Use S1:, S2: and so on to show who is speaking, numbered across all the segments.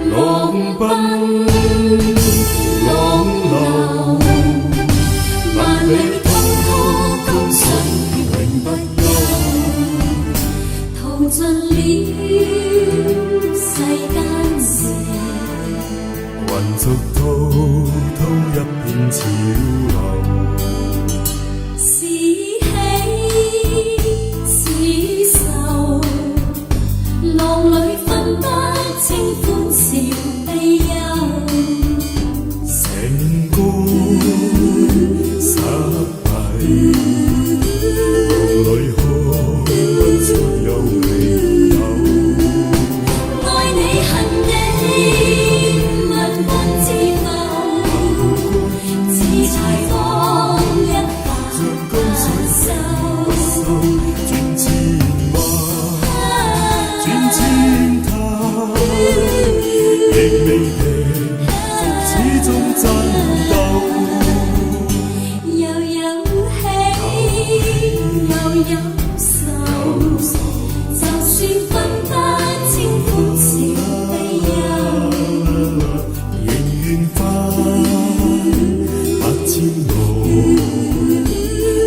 S1: 浪奔浪流，萬里滔滔江水永不休，淘盡了世間事，
S2: 雲逐滔滔一片潮流。
S1: 是喜是愁，浪裏分不清歡笑悲憂。
S2: 成功失敗，夢裏看不出有離有。
S1: 愛你恨你，物換自浮，似柴放一把不收。
S2: 轉千彎，轉千塔，亦未平復，始終爭鬥。
S1: 又有喜又有愁，就算分不清歡笑悲憂，
S2: 仍願翻百千路，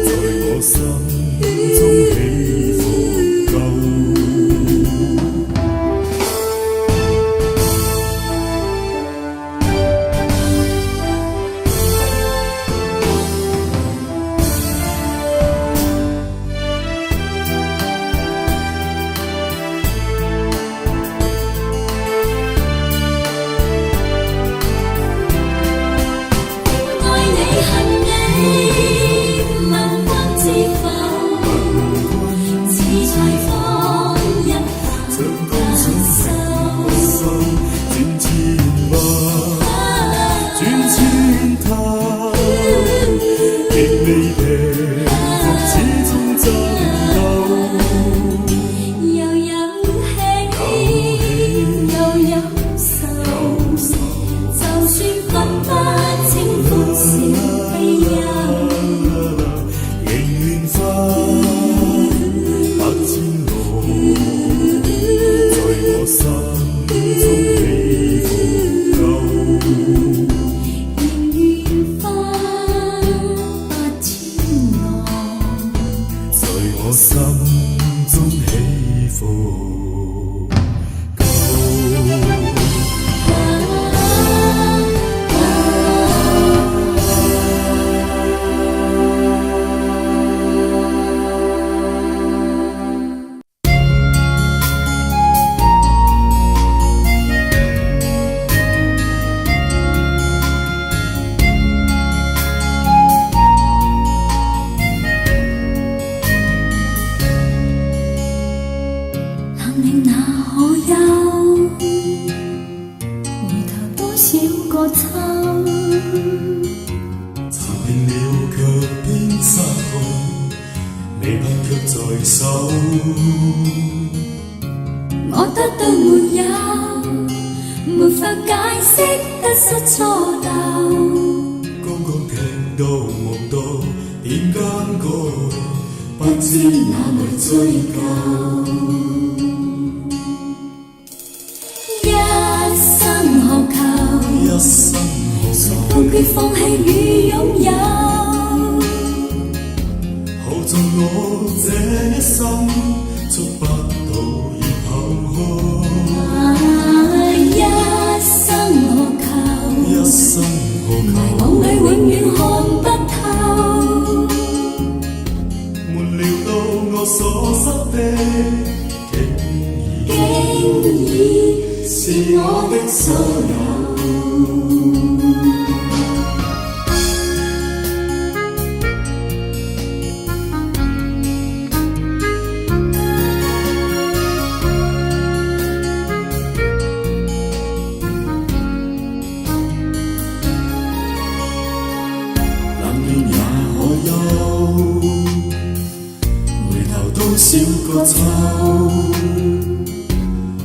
S2: 在我心中起伏夠。
S1: 愛你恨你，物換自浮，似柴放一把不收。
S2: 轉千彎，轉千塔，亦未平復，始終爭鬥。
S1: 又有喜又有愁，就算分不清歡笑悲憂，
S2: 仍願翻百千路，在我心中起伏夠。
S1: 仍願翻百千浪，
S2: 在我心中起伏夠。
S1: 冷凝哪可休？回頭多少個秋？
S2: 尋遍了卻偏失去，未盼卻在手。
S1: 我得到沒有，沒法解釋得失錯漏。
S2: 剛剛聽到夢到點間改，不
S1: 不
S2: 知
S1: 知哪來追究。一生渴求，
S2: 一生何求？
S1: 都決放棄與擁有。
S2: 耗盡我這一生，觸不到而後
S1: 一生渴求，
S2: 一生何
S1: 迷
S2: 求？
S1: 惘裏永遠看不透。
S2: 沒料到我所失的，竟
S1: 已是我的所有。
S2: 冷暖也可休，回頭多少個秋。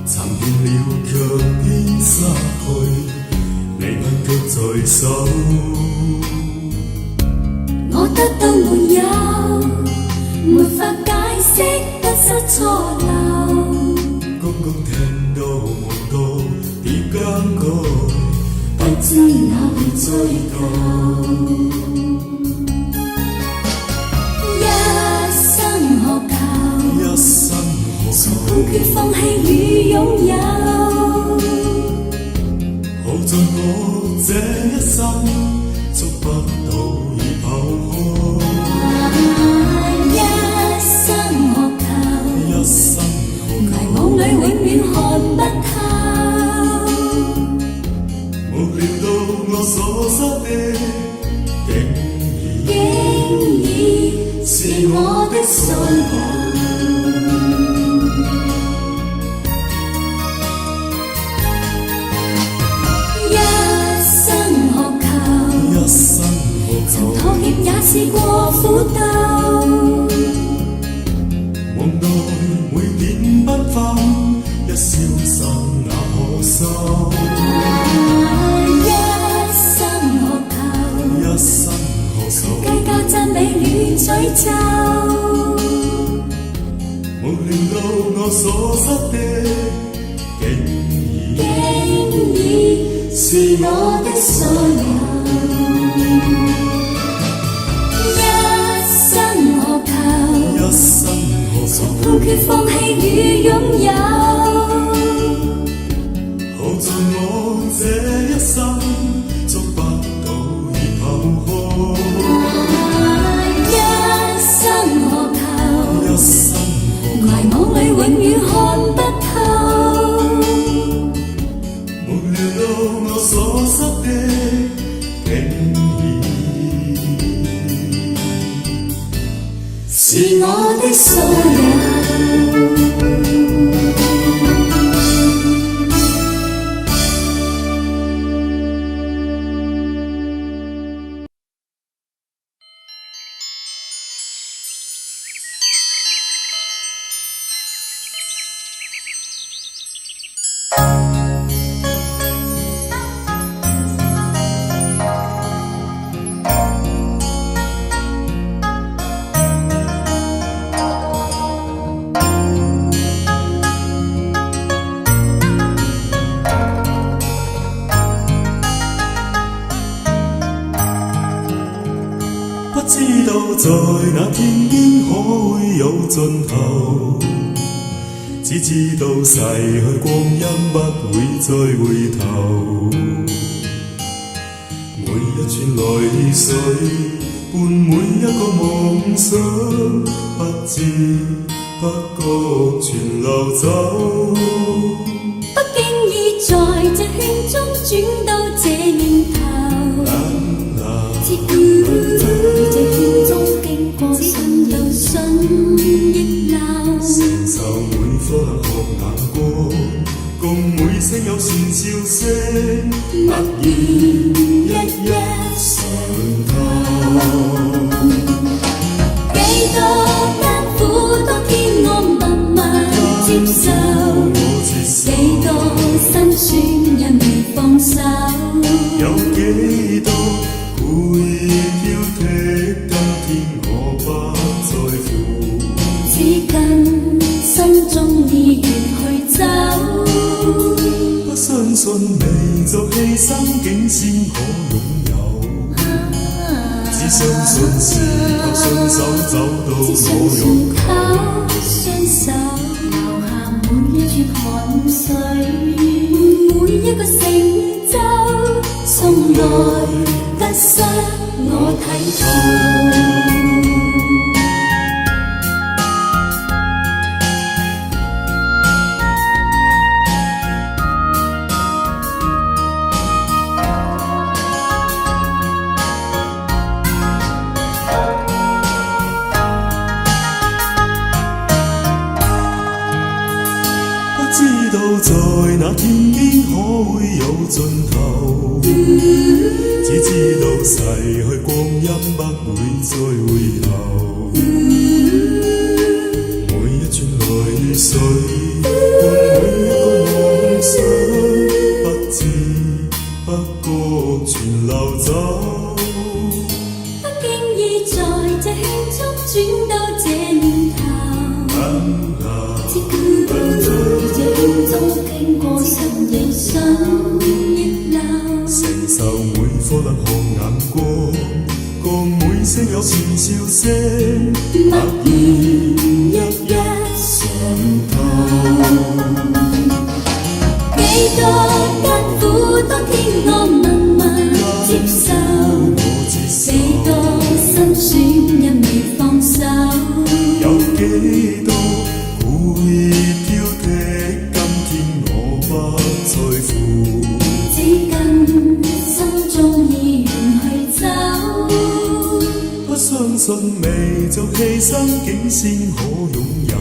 S2: 尋遍了卻偏失去，未盼卻在手。
S1: 我得到沒有，沒法解釋得失錯漏。
S2: 剛剛聽到夢到，疊間
S1: 知哪裏追求。
S2: 一生何求，
S1: 從決放棄與擁有。
S2: 耗盡我這一生，捉不到已拋開。
S1: 一生何求，
S2: 一生何求，
S1: 迷惘裏永遠看不透。
S2: 沒料到我所失的，
S1: 竟已是我的所有。曾妥協也試過苦鬥，
S2: 夢內每點不分，一消失那可收。
S1: 一生何求，
S2: 一生何求，
S1: 計較讚美與詛咒。
S2: 沒料到我所失的，
S1: 竟已是我的所有。
S2: 一生何求，
S1: 從決放棄與擁有。
S2: 耗盡我這一生，捉不到已拋開。
S1: 一生何求，
S2: 一生何求，
S1: 迷惘裏永遠看不透。
S2: 沒料到我所失的，
S1: 是我的所有。
S2: 不知道在那天邊可會有盡頭，只知道逝去光陰不會再回頭。每一串淚水伴每一個夢想，不知不覺全流走。
S1: 不經意在這圈中轉到這念頭，自這圈中經過信到信亦流，
S2: 承受每顆冷酷眼光，共每聲友善笑聲，突然一上頭。
S1: 幾多艱苦當天我默默接受，幾多辛酸因未放手，
S2: 有幾多故意挑剔，今天我不在乎，
S1: 只跟心中意願去走。
S2: 不相信未作犧牲竟先可擁有，只相信是靠雙手走到我擁
S1: 口，雙手留下每一串汗水，每一個成就，從來得失我睇透。
S2: 知道在那天邊可會有盡頭，只知道逝去光陰不會再回頭。每一串淚水伴每一個夢想，不知不覺全流走。
S1: 不經意在這圈中轉到這念頭，只顧這圈中經過信亦信亦流，
S2: 承受前笑聲，默然一一上頭。
S1: 幾多艱苦，當天我默默接受，幾多辛酸任你放手。
S2: 有幾多故意挑剔，今天我不在乎，
S1: 只跟心中意願去走。
S2: 不相信未做犧牲，竟先可擁有。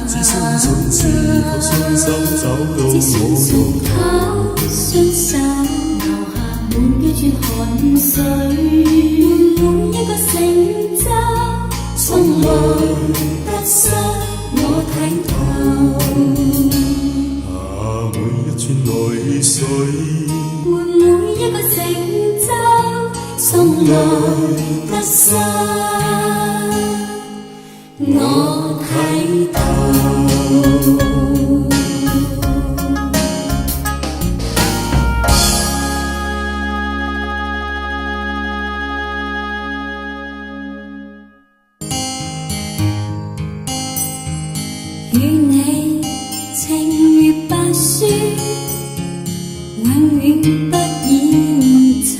S2: 只相信只靠雙手找到我擁
S1: 靠雙手留下滿一串汗水，每一個成就，從來得失我睇透。
S2: 每一串淚水，
S1: 換每一個成就，從來得失我睇透。與你情如白雪，永遠不染塵。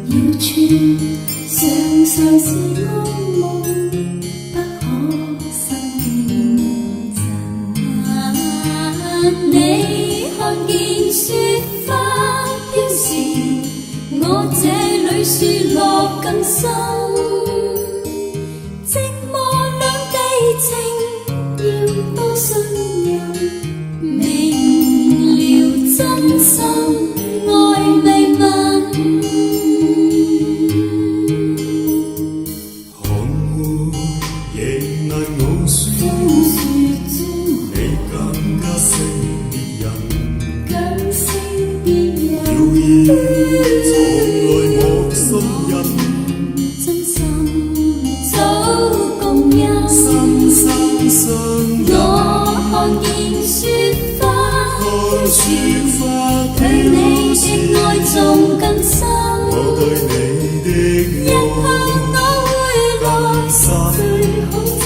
S1: 要穿常常是安夢，不可心驚震。你看見雪花飄時，我這裏雪落更深。寂寞兩地情，要多信任，明了真心愛未泯。
S2: 寒梅亦難傲雪，你更加勝別人。
S1: 更勝別人，
S2: 謠言從來莫信任，
S1: 真心早共欣。
S2: 心心相印。
S1: 我看見雪花飄雪，對你的愛仲更深。
S2: 我對你的
S1: 日後我會來，最好接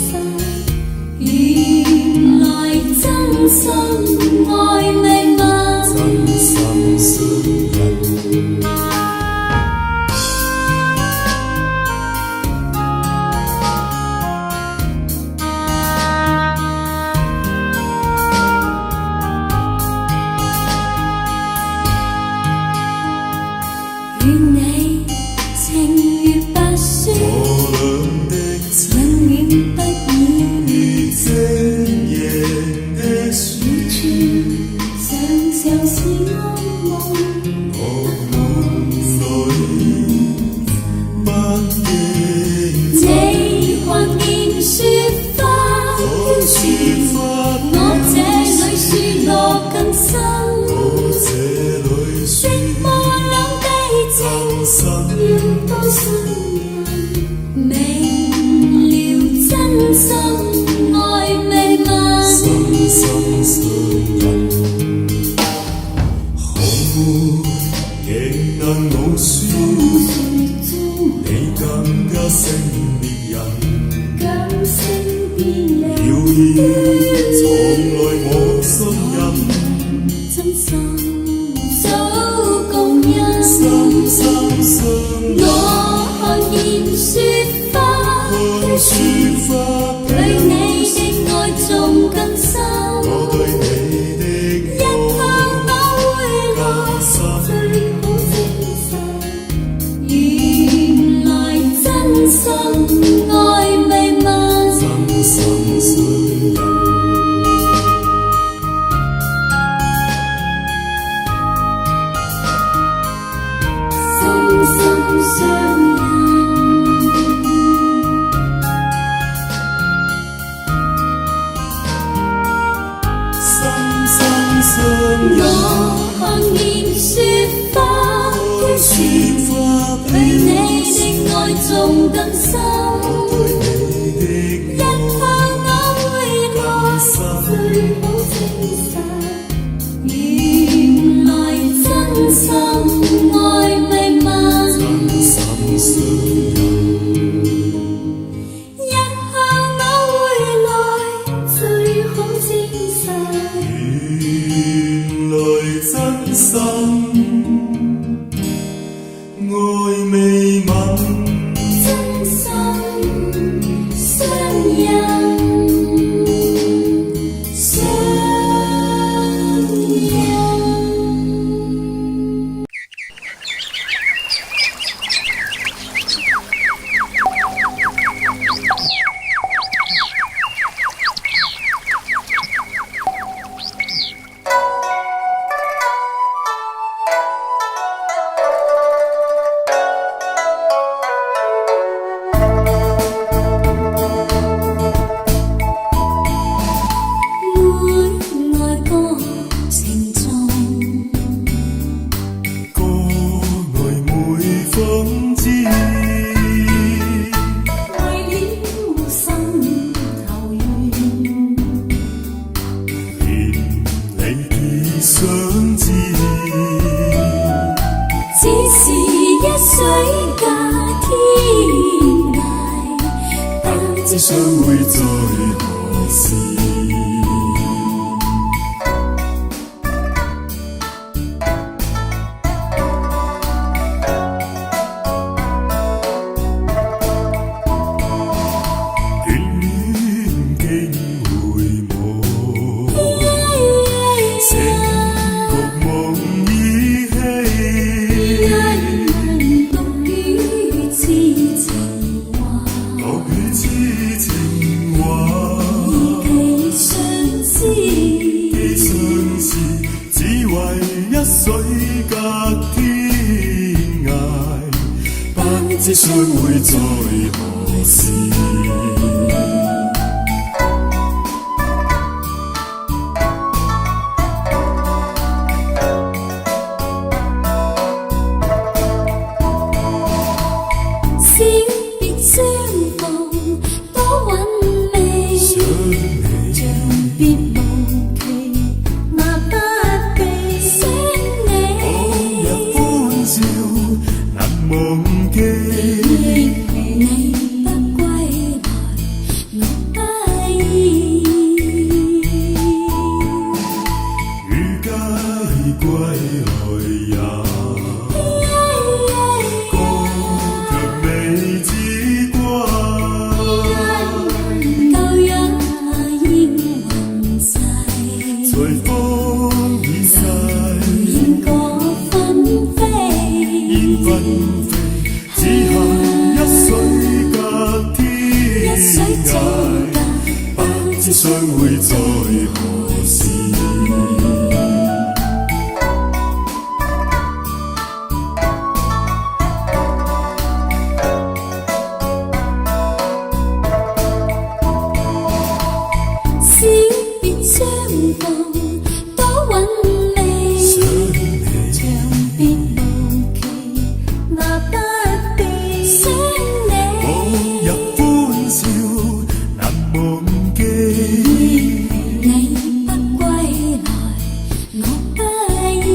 S1: 受。原來真心愛未泯，
S2: 真心相印。
S1: 與你情如白雪，
S2: 我倆的情
S1: 永遠不染
S2: 如晶瑩的雪，
S1: 常常是安夢。
S2: 我夢裏不認真。
S1: 你看見雪花飄雪，我這裏雪落更深。
S2: 我這裏
S1: 寂
S2: 雪
S1: 寞兩地情，要多信任，明了真心愛未泯。
S2: 心心相印。寒梅亦難傲雪，你更加勝別人。
S1: 更勝別人，
S2: 謠言從來莫信任，
S1: 真心早共欣。
S2: 心心相印。
S1: 我看見雪花飄雪，對你的愛仲更深。
S2: 我對你的
S1: 日後我會來，最好接受。原來真心愛未泯，
S2: 真心相印。
S1: 心心相印。
S2: 心心相印。
S1: 我看見雪花飄雪，對你的愛仲更深。
S2: 對你的
S1: 日後我會來，最好接受。原來真心愛未泯。
S2: 真心，爱未泯，
S1: 真心相印。
S2: 想知，
S1: 只是一水隔天涯，
S2: 不知相會在何時。水隔天涯，不知相會在何時。
S1: 小別相逢多韻味，像別無期那不避。
S2: 難忘記，
S1: 你不歸來，我不依。
S2: 如皆歸來也，歌卻未知關。
S1: 舊日煙雲逝，
S2: 隨風已逝，
S1: 煙過紛飛。
S2: 煙紛飛，只恨一水隔天涯，不知相會在何時。
S1: 小別相逢多韻味，長別無期那不避。想你
S2: 往日歡笑難忘記，
S1: 你不歸來，我不依。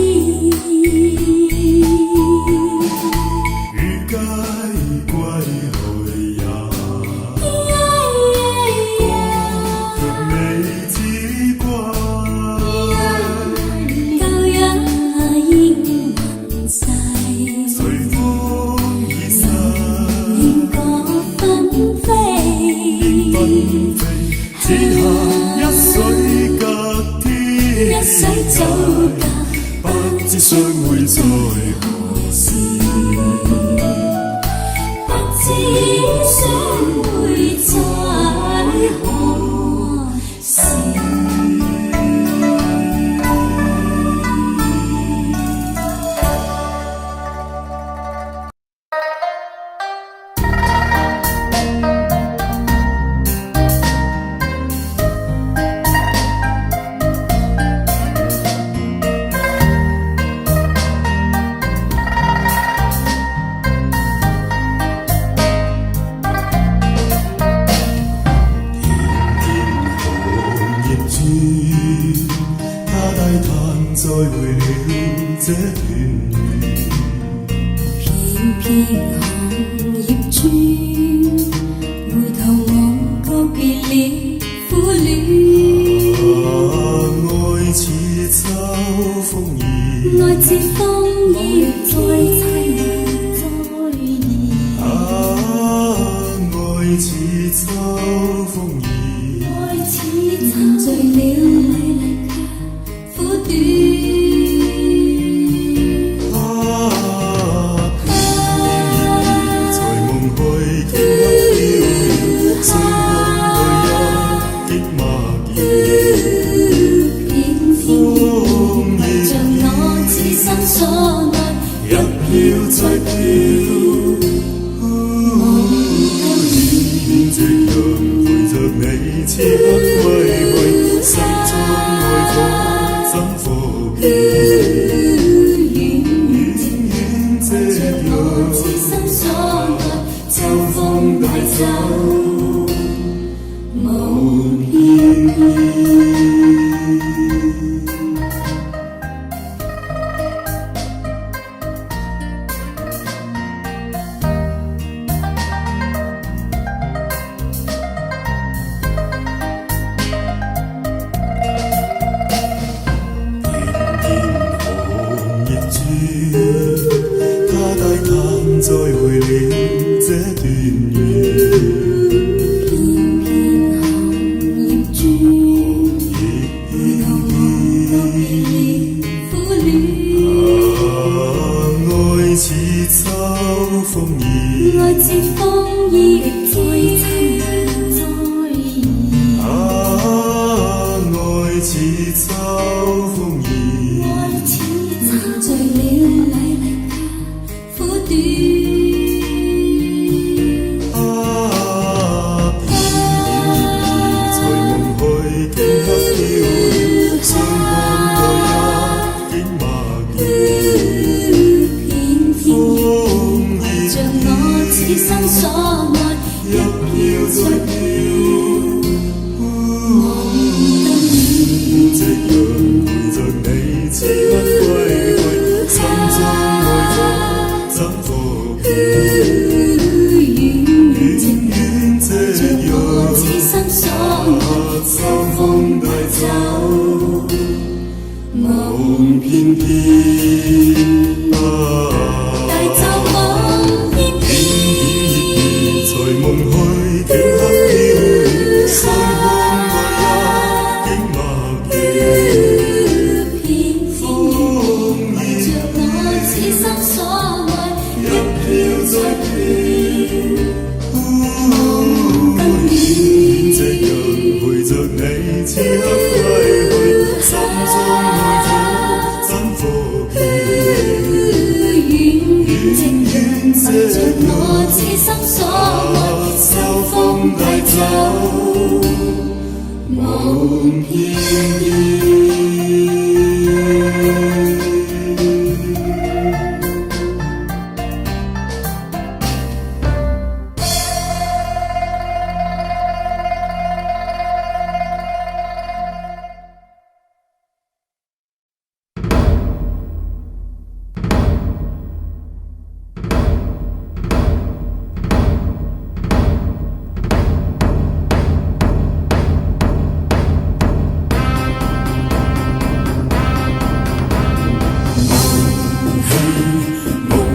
S2: 如皆歸來也，歌卻未知關。
S1: 舊日煙雲逝，
S2: 隨風已逝，
S1: 煙過紛飛。
S2: 紛飛，只恨一水隔天
S1: 一水早隔，
S2: 不知相會在何時。
S1: 不知相會在何時。他低嘆再會了這段緣，片片行葉轉，回頭我告別了苦戀。
S2: 愛似秋風兒，似秋風兒。
S1: 愛似沉醉了麗麗家苦短。此生所愛，一飄再飄，夢
S2: 夕陽陪着你，此刻歸去，心中愛火怎復遠遠夕陽，
S1: 此生所愛，
S2: 秋風帶走，夢翩翩。
S1: 帶走夢翩翩。
S2: 隨夢去，頃刻飄遠，西風愛一景默然。
S1: 風兒着我此生所愛，
S2: 一飄再飄。
S1: 更遠。
S2: 夕陽陪着你，此刻歸去，心中愛火怎復遠
S1: 着我此生所愛，
S2: 秋風帶走，夢翩翩。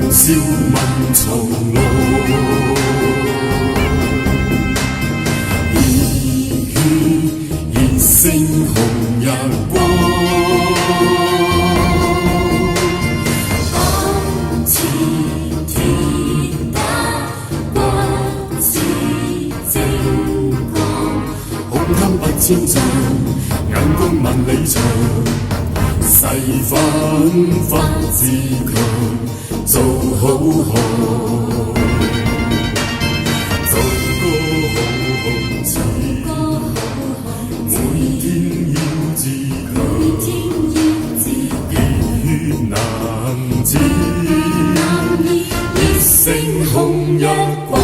S2: 笑問從路，熱星紅日光，
S1: 光似鐵打，光似精光，
S2: 胸襟百千丈，眼光萬里長，誓奮發自強。做好漢，做個好漢子，每天要自強，熱血難止，熱星紅日光。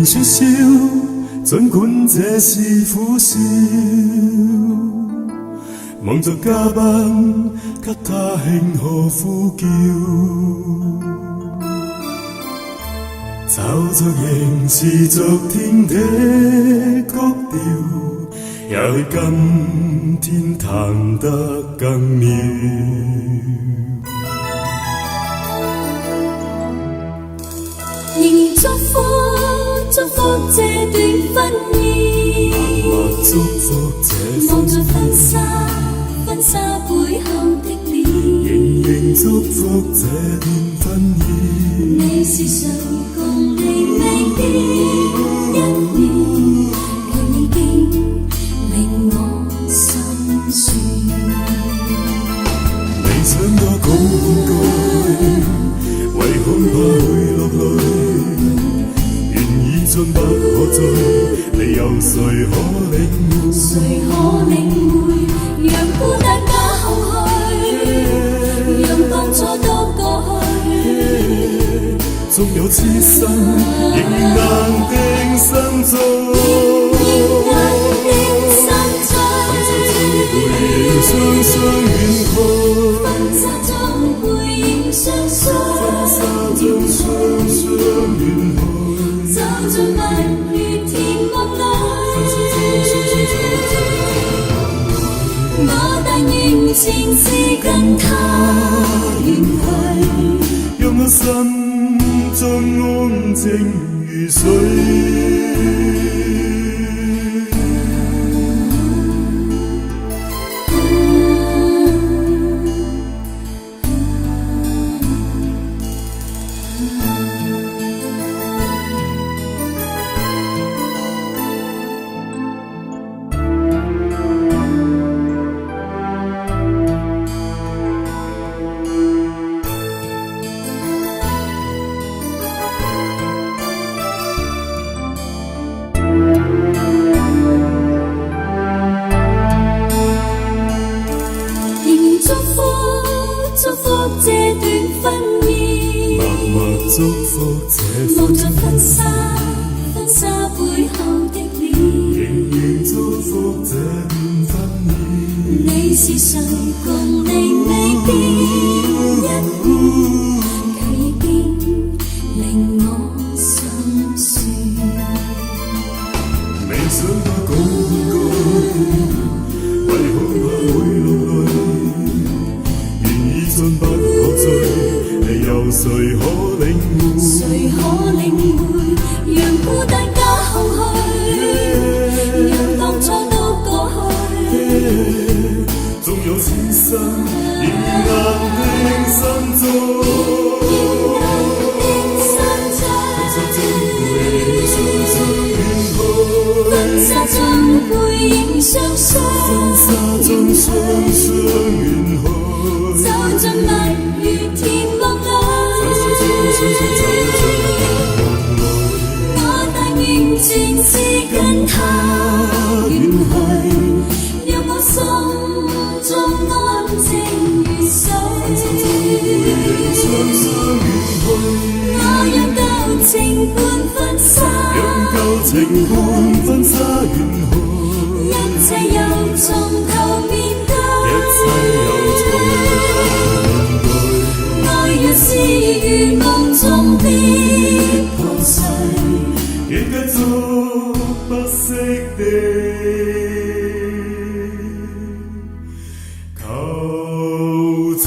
S2: 说笑，尽管这是苦笑。忙着加班，给他庆贺呼叫，找着仍是昨天的曲调，也许今天弹得更妙。
S1: 仍然祝福祝福这段婚姻，
S2: 祝福这
S1: 望着婚纱婚纱背後的臉，
S2: 仍然祝福這段婚姻。
S1: 你是誰共你未必一面，卻已經令我心酸。
S2: 未想多講半句，為恐怕會落淚，願意進不可追，你有誰可領會？
S1: 誰可領會？讓孤單加空虛，讓當初都過去。
S2: 縱有痴心，仍難定心中。
S1: 仍難定心中。
S2: 雙雙遠去，
S1: 婚紗中背影雙雙，
S2: 婚紗中雙雙遠去，
S1: 走進蜜月甜夢裏。我但願前世跟他遠去，
S2: 讓我心中安靜如水。祝福這
S1: 望着婚紗婚紗背後的臉，
S2: 仍然祝福這段婚姻。
S1: 你是誰共你未必一面，卻已經令我心酸。
S2: 未想多講半句，為恐怕會落淚，願意進不可追，你有誰可領會？
S1: 誰可領會？讓孤單加空虛，讓當初都過去。
S2: 縱有此生，仍難定心中。
S1: 仍難定心中。婚紗中背影雙雙，
S2: 婚紗中雙雙遠去，
S1: 走進蜜月甜夢裏。我但願前世跟他遠去，讓我心中安靜如水。我讓舊情伴婚紗，
S2: 讓舊情伴婚紗遠去，
S1: 一切又從頭面對。愛若是如夢中的破碎，
S2: 亦繼續不息地求取。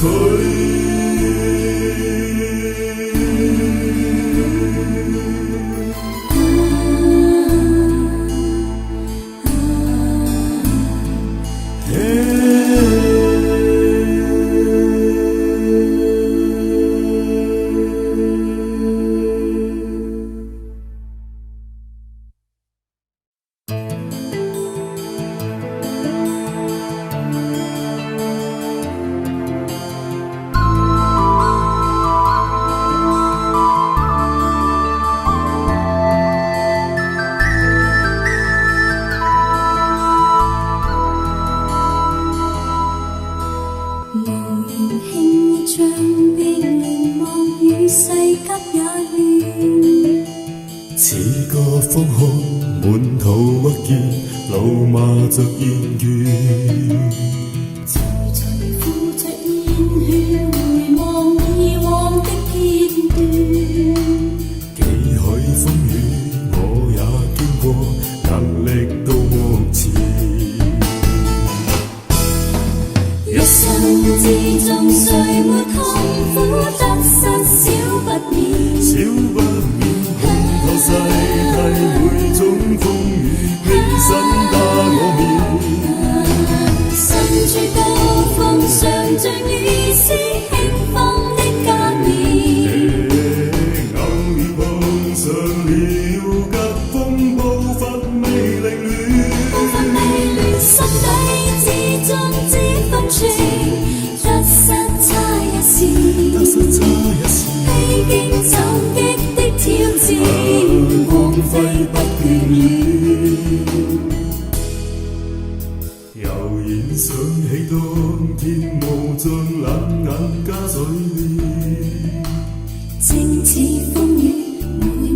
S2: 路罵着煙圈。
S1: 徐徐付着熱血，回望以往的片段。
S2: 幾許風雨我也經過，能力到目前。
S1: 一生之中誰沒痛苦得失少不免，
S2: 少不免看透世態每種風雨，犧牲打我面。
S1: 身處高峰上像雨絲輕放的加冕，
S2: 偶爾碰上了急風暴發未凌亂，
S1: 步伐未亂，心底之中只分寸，得失差一線，
S2: 得失差一線，
S1: 披荊斬棘的挑戰，
S2: 光輝不眷戀。悠然想起當天無盡冷眼加嘴臉，
S1: 正似風雨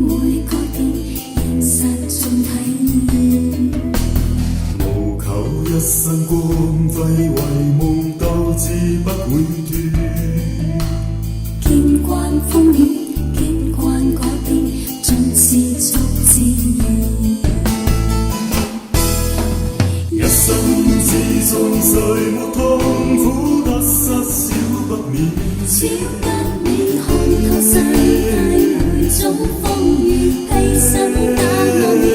S1: 每改變，現實中體驗。
S2: 無求一生光輝，為夢鬥志不會斷。
S1: 見慣風雨，見慣改變，盡是逐自然。
S2: 一生之中誰沒痛苦得失少不免，
S1: 少不免看透世態每種風雨，犧牲打我面。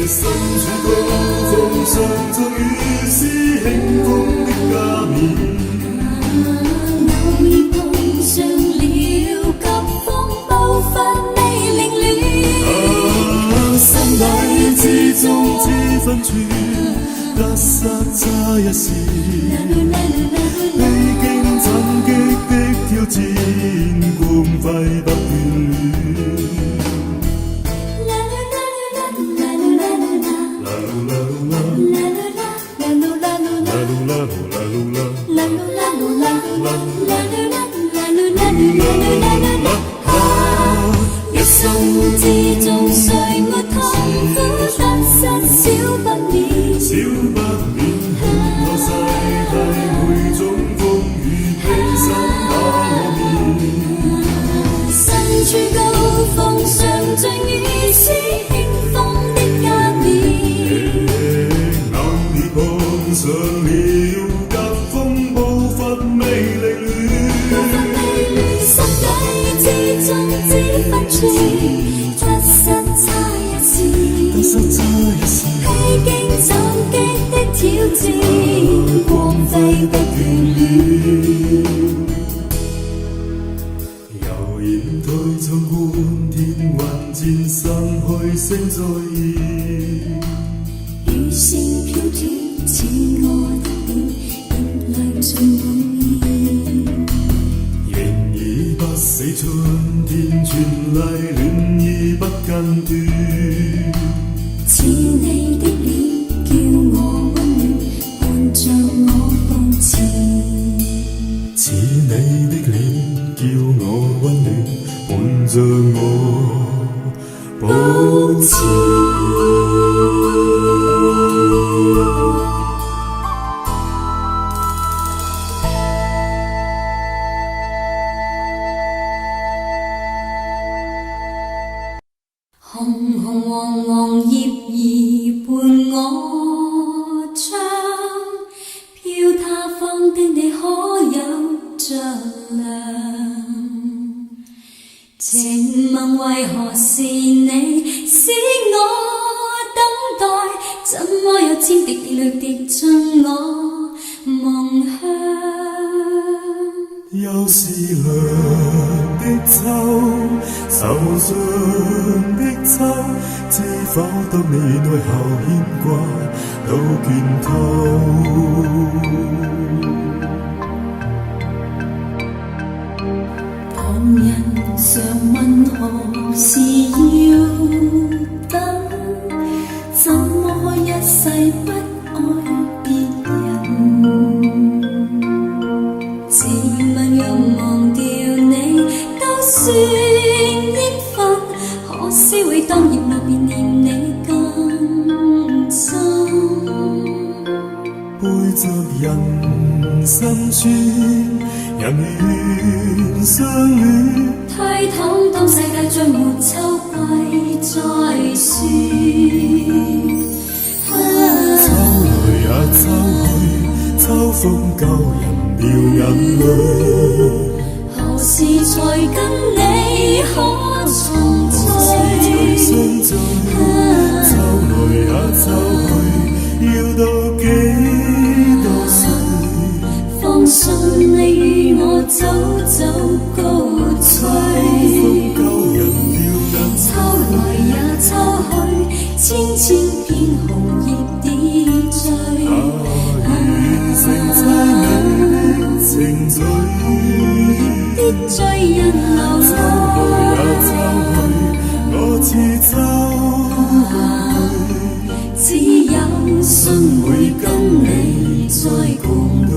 S2: 身處高峰上像雨絲輕風的加冕，
S1: 偶爾碰上了急風暴發未凌亂，
S2: 心底之中只分寸，得失差一線，披荊斬棘的挑戰，光輝不眷戀。
S1: 一生之中誰沒痛苦得失少不免，
S2: 少不免看透世態每種風雨，犧牲打我面。
S1: 身處高峰上像雨絲輕風的加冕，
S2: 偶爾碰上了急風暴發未凌亂，
S1: 步伐未亂，心底之中只分寸，得失差一線，
S2: 得失差一線，
S1: 披荊斬棘的挑戰，光輝不眷戀。
S2: 悠然推窗觀天雲漸散去聲再現，
S1: 雨線飄轉似我的臉，熱淚盡滿面。
S2: 仍已不死春天，全麗暖意不間斷。
S1: 似你的臉叫我溫暖，伴着我步前。
S2: 似你的臉叫我溫暖，伴着我步前。
S1: 紅紅黃黃葉兒伴我唱，飄他方的你可有着涼？情問為何是你使我等待？怎麼有千滴淚滴進我夢鄉？
S2: 又是涼的秋，受傷的秋，知否當你內後牽掛都倦透。
S1: 旁人常問何時要等，怎麼一世不愛別人？自問若忘掉你，都算應份，可惜會當葉落便念你更
S2: 着人心酸，人願相戀。
S1: 推搪當世界再沒秋季再說。
S2: 秋來也秋去，秋風救人掉眼淚。
S1: 何時才跟你可重聚？
S2: 相聚，秋來也秋去，要到幾多歲？
S1: 放信你與我早早告吹。
S2: 秋風救人掉眼淚。
S1: 秋來也秋去，千千片紅葉跌醉。
S2: 完成凄美的程序。
S1: 跌醉人流
S2: 秋來也秋去，我似秋去，
S1: 只有信會跟你再共對。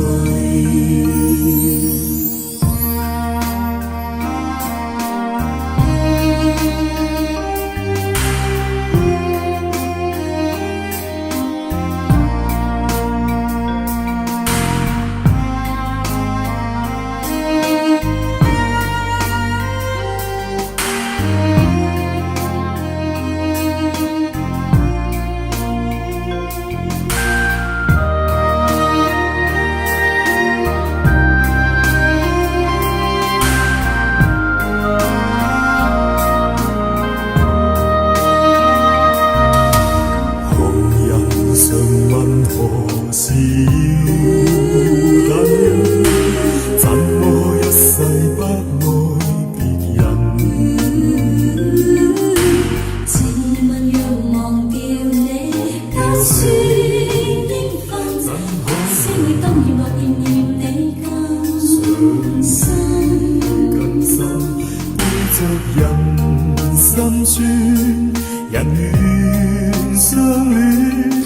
S2: 心酸，人願相戀。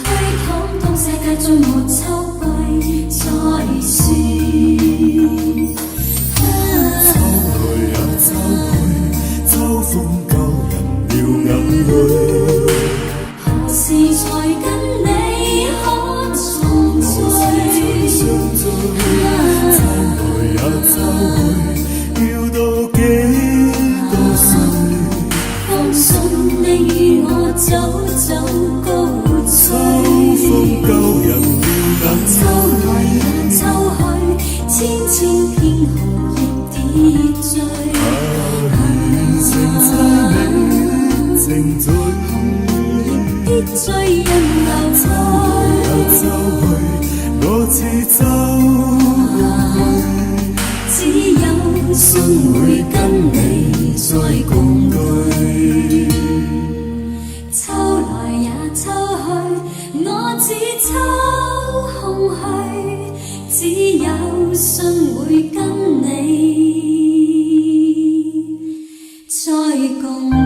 S1: 推搪當世界再沒秋季再說。
S2: 秋來也秋去，秋風救人掉眼淚。
S1: 何時才跟你可重聚？
S2: 秋來也秋去，要到幾多歲？
S1: 放信你與我早早告吹。
S2: 秋風救人掉眼淚。
S1: 秋來也秋去，千千片紅葉跌醉。
S2: 完成凄美程序。
S1: 跌醉人流
S2: 秋來也秋去，我似秋去，
S1: 只有信會跟你再共對。秋來也秋去，我似秋空虛，只有信會跟你再共對。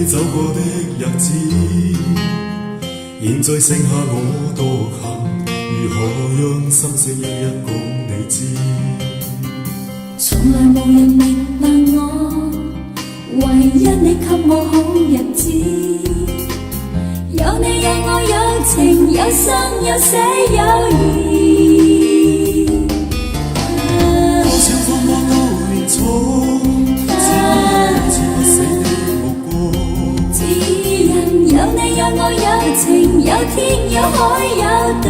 S2: 走過的日子，現在剩下我獨行，如何讓心聲一一講你知？
S1: 從來無人明白我，唯一你給我好日子。有你有我有情有生有死有義。
S2: 多少風波都連錯，只不死的目光。
S1: 只因有你有我有情有天有海有地。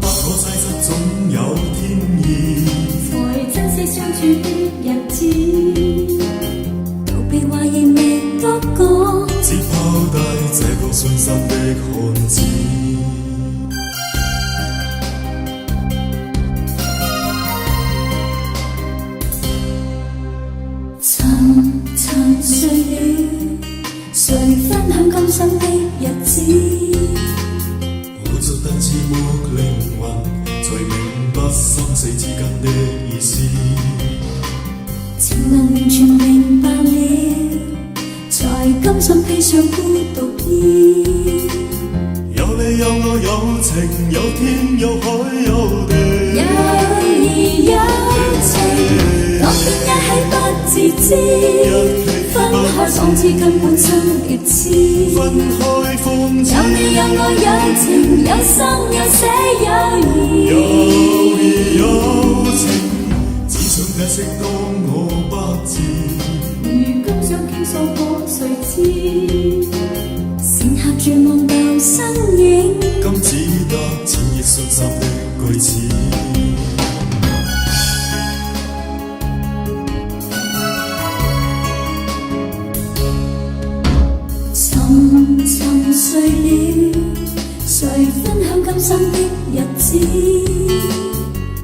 S2: 不可猜測總有天意，
S1: 才珍惜相處的日子。逃避懷疑未得講，
S2: 只拋低這個傷心的漢子。
S1: 尋情能完全明白了，才甘心披上孤獨衣。
S2: 有你有我有情，有天有海有地，
S1: 有義有情，當天一起不自知，分開仿似根本心極痴。
S2: 分開方知
S1: 有你有我有情，有生有死有義，
S2: 有義有情，只想解釋當我不知。
S1: 如今想傾訴可誰知？剩下絕望到身影，
S2: 今只得千億信心的句子。
S1: 沉睡了，誰分享今生的日子？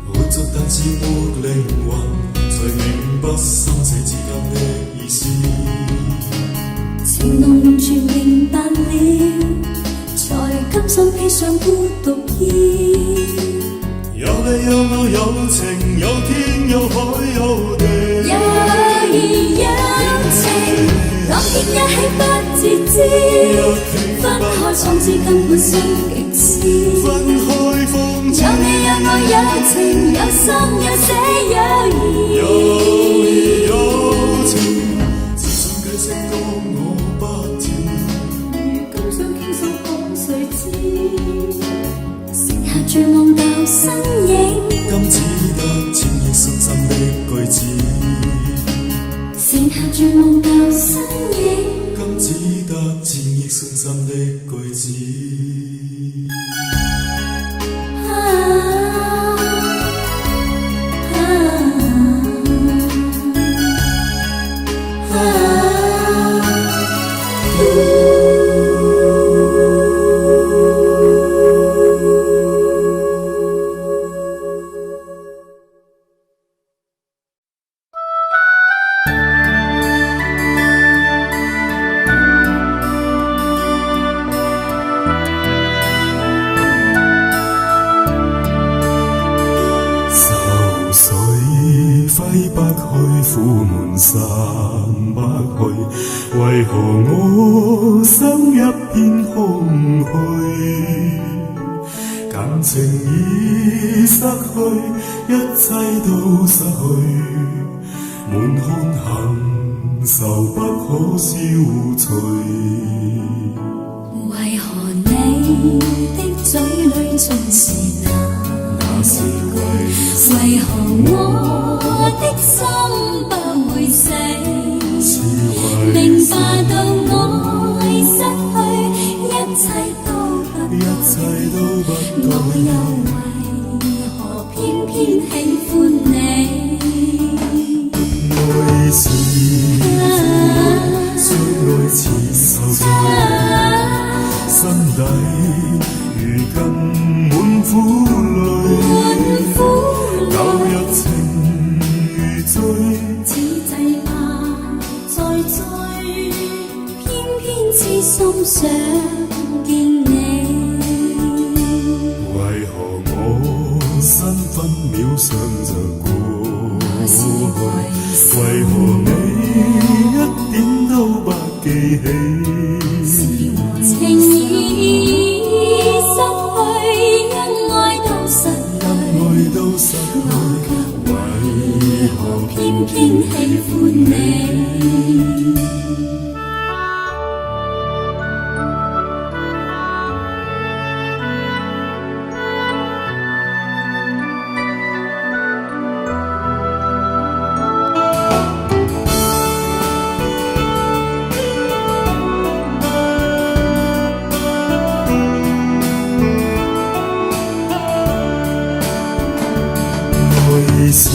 S2: 活着但似沒靈魂，才明白生死之間的意思。
S1: 情濃完全明白了，才甘心披上孤獨衣。
S2: 有你有我有情，有天有海有地，
S1: 有義有情，當天一起不自知，分開仿似根本心極痴。
S2: 分開方知
S1: 有你有我有情，有生有死有義，
S2: 有義有情，只想解釋當我不知。
S1: 如今想傾訴可誰知？剩下絕望到身影，
S2: 今只得千億信心的句子。
S1: 剩下絕望到身影，
S2: 今只得千億信心的句子。揮不去，苦悶散不去，為何我心一片空虛？感情已失去，一切都失去，滿腔恨愁不可消除。
S1: 為何你的嘴裏盡是那是貴？為何我的心不會死？明白到愛失去，一切都不對，我又為何偏偏喜歡你？
S2: 愛是相愛似受罪，心底如今滿苦淚，舊日情如醉，
S1: 此際怕再追，偏偏痴心想見你。
S2: 為何我身分秒想着過去？為何你一點都不記起？
S1: 情已失去，恩愛都失去，我卻為何偏偏喜歡你？
S2: 愛是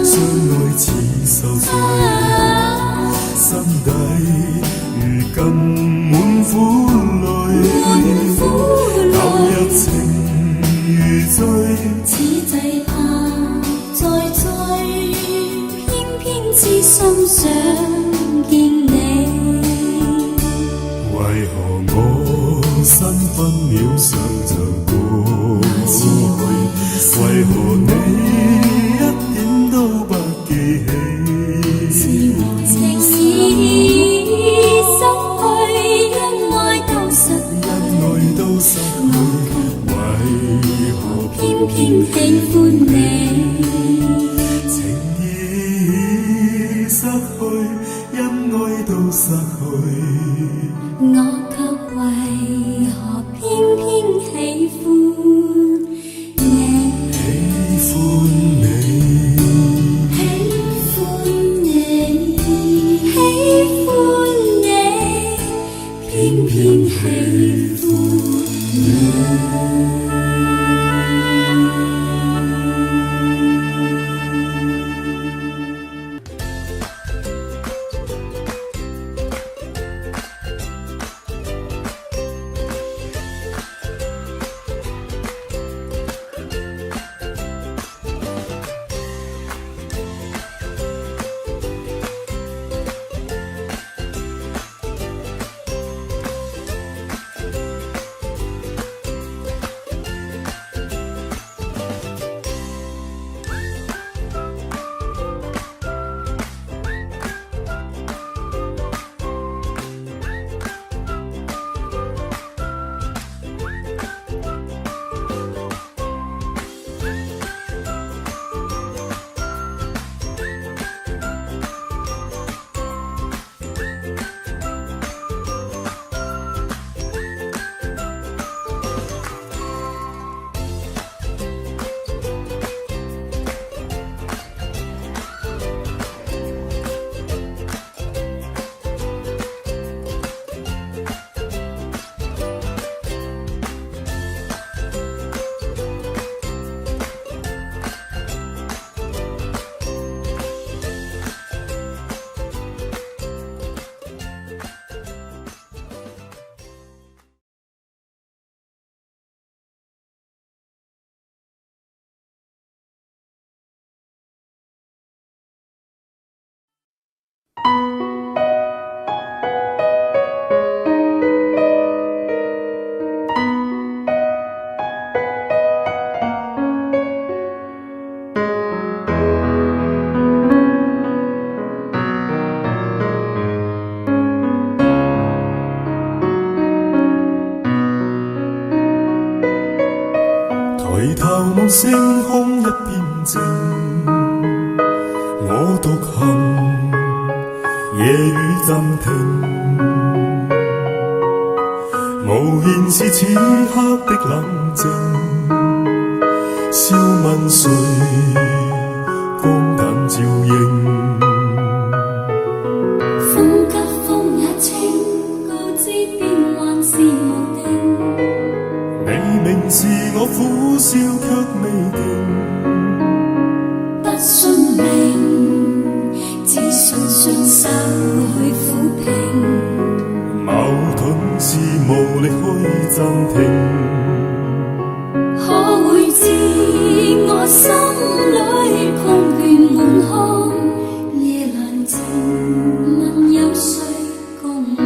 S2: 相愛似受罪，心底如今滿苦淚，舊日情如醉，
S1: 此際怕再追，偏偏痴心想見你。
S2: 為何我身分秒想着過去？為何你一點都不星空一片靜，我獨行，夜雨暫停。無言是此刻的冷靜，笑問誰？光淡照映。
S1: 風急風也清，告知變幻是無定。
S2: 你明是我苦笑卻未停，
S1: 不信命，只信雙手去撫平。
S2: 矛盾是無力去暫停。
S1: 可會知我心裏空倦滿腔，夜闌靜，問有誰共鳴？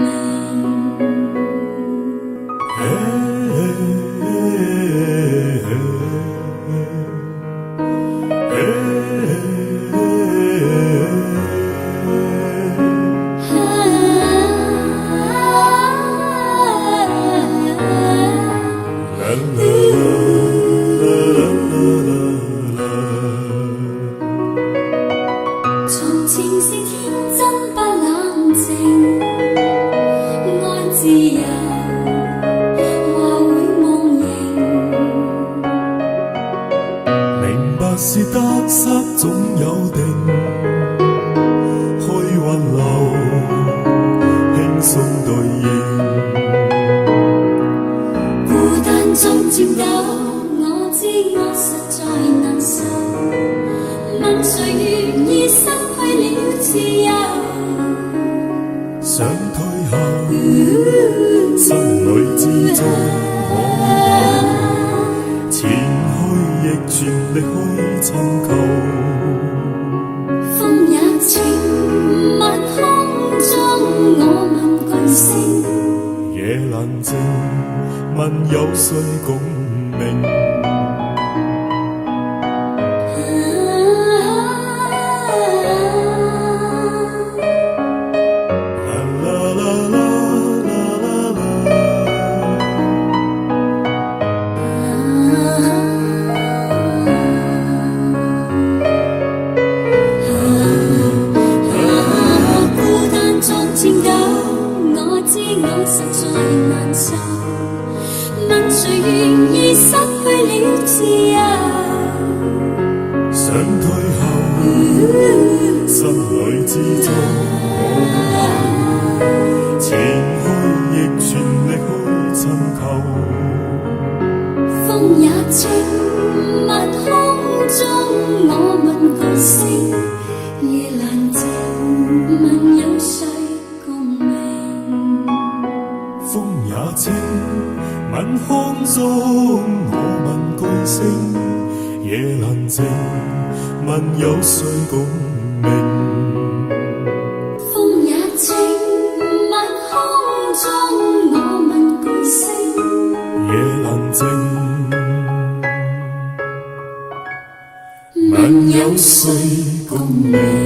S1: 從前是天真不冷靜，愛自由話會夢縈。
S2: 明白是得失總有定，去雲流輕鬆對應。
S1: 孤單中戰鬥，我知我實在難受。問誰願意失去了自由？
S2: 想退後，心裏之中我行，前去亦全力去尋求。
S1: 風也清，晚空中我問巨星，
S2: 夜闌靜，問有誰共鳴？
S1: 我實在難受，問誰願意失去了自由？
S2: 想退後，心裏之中我行，前去亦全力去尋求。
S1: 風也清，晚空中我問巨星，夜闌靜，問有誰共鳴？
S2: 風也清，晚空中我問巨星，夜闌靜，問有誰共鳴？
S1: 風也清，晚空中我問巨星，
S2: 夜闌靜，問有誰共鳴？